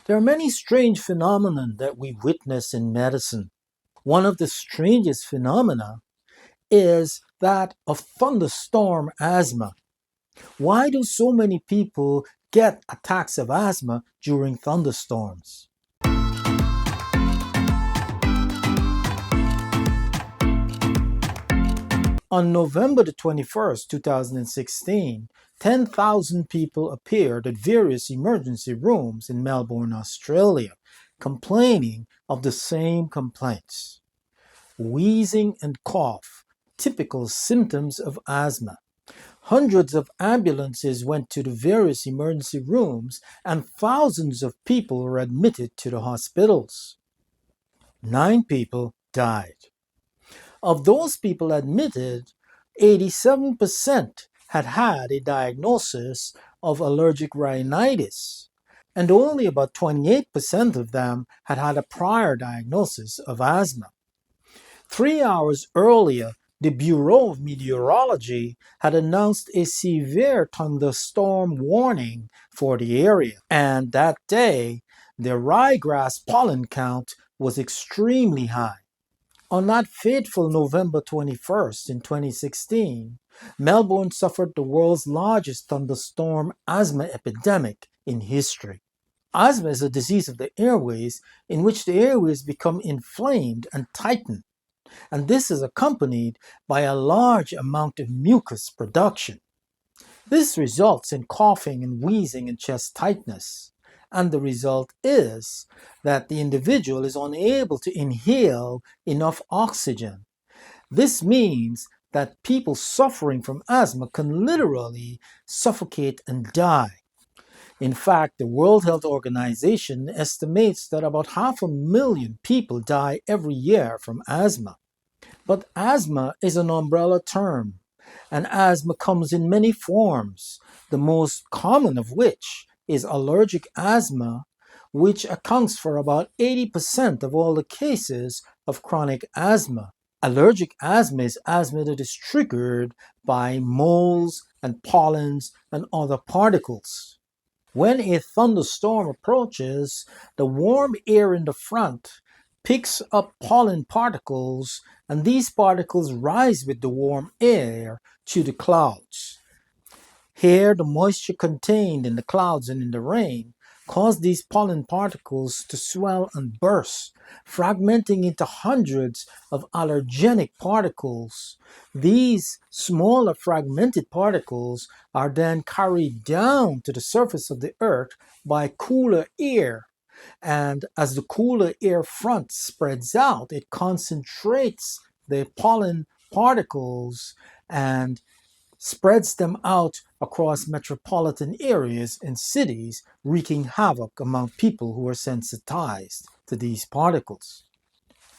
There are many strange phenomena that we witness in medicine. One of the strangest phenomena is that of thunderstorm asthma. Why do so many people get attacks of asthma during thunderstorms? On November the 21st, 2016, 10,000 people appeared at various emergency rooms in Melbourne, Australia, complaining of the same complaints. Wheezing and cough, typical symptoms of asthma. Hundreds of ambulances went to the various emergency rooms and thousands of people were admitted to the hospitals. 9 people died. Of those people admitted, 87% had had a diagnosis of allergic rhinitis, and only about 28% of them had had a prior diagnosis of asthma. 3 hours earlier, the Bureau of Meteorology had announced a severe thunderstorm warning for the area, and that day, the ryegrass pollen count was extremely high. On that fateful November 21st in 2016, Melbourne suffered the world's largest thunderstorm asthma epidemic in history. Asthma is a disease of the airways in which the airways become inflamed and tighten, and this is accompanied by a large amount of mucus production. This results in coughing and wheezing and chest tightness. And the result is that the individual is unable to inhale enough oxygen. This means that people suffering from asthma can literally suffocate and die. In fact, the World Health Organization estimates that about 500,000 people die every year from asthma. But asthma is an umbrella term, and asthma comes in many forms, the most common of which is allergic asthma, which accounts for about 80% of all the cases of chronic asthma. Allergic asthma is asthma that is triggered by moles and pollens and other particles. When a thunderstorm approaches, the warm air in the front picks up pollen particles, and these particles rise with the warm air to the clouds. Here, the moisture contained in the clouds and in the rain cause these pollen particles to swell and burst, fragmenting into hundreds of allergenic particles. These smaller fragmented particles are then carried down to the surface of the earth by cooler air. And as the cooler air front spreads out, it concentrates the pollen particles and spreads them out across metropolitan areas and cities, wreaking havoc among people who are sensitized to these particles.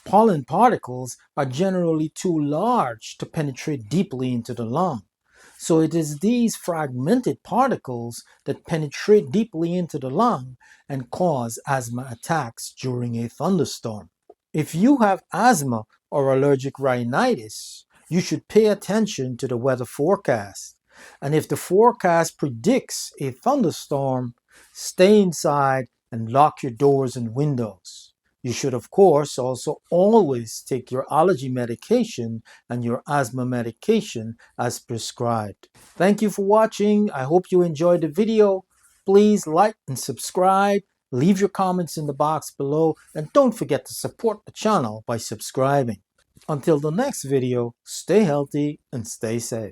Pollen particles are generally too large to penetrate deeply into the lung, so it is these fragmented particles that penetrate deeply into the lung and cause asthma attacks during a thunderstorm. If you have asthma or allergic rhinitis, you should pay attention to the weather forecast. And if the forecast predicts a thunderstorm, stay inside and lock your doors and windows. You should, of course, also always take your allergy medication and your asthma medication as prescribed. Thank you for watching. I hope you enjoyed the video. Please like and subscribe. Leave your comments in the box below, and don't forget to support the channel by subscribing. Until the next video, stay healthy and stay safe.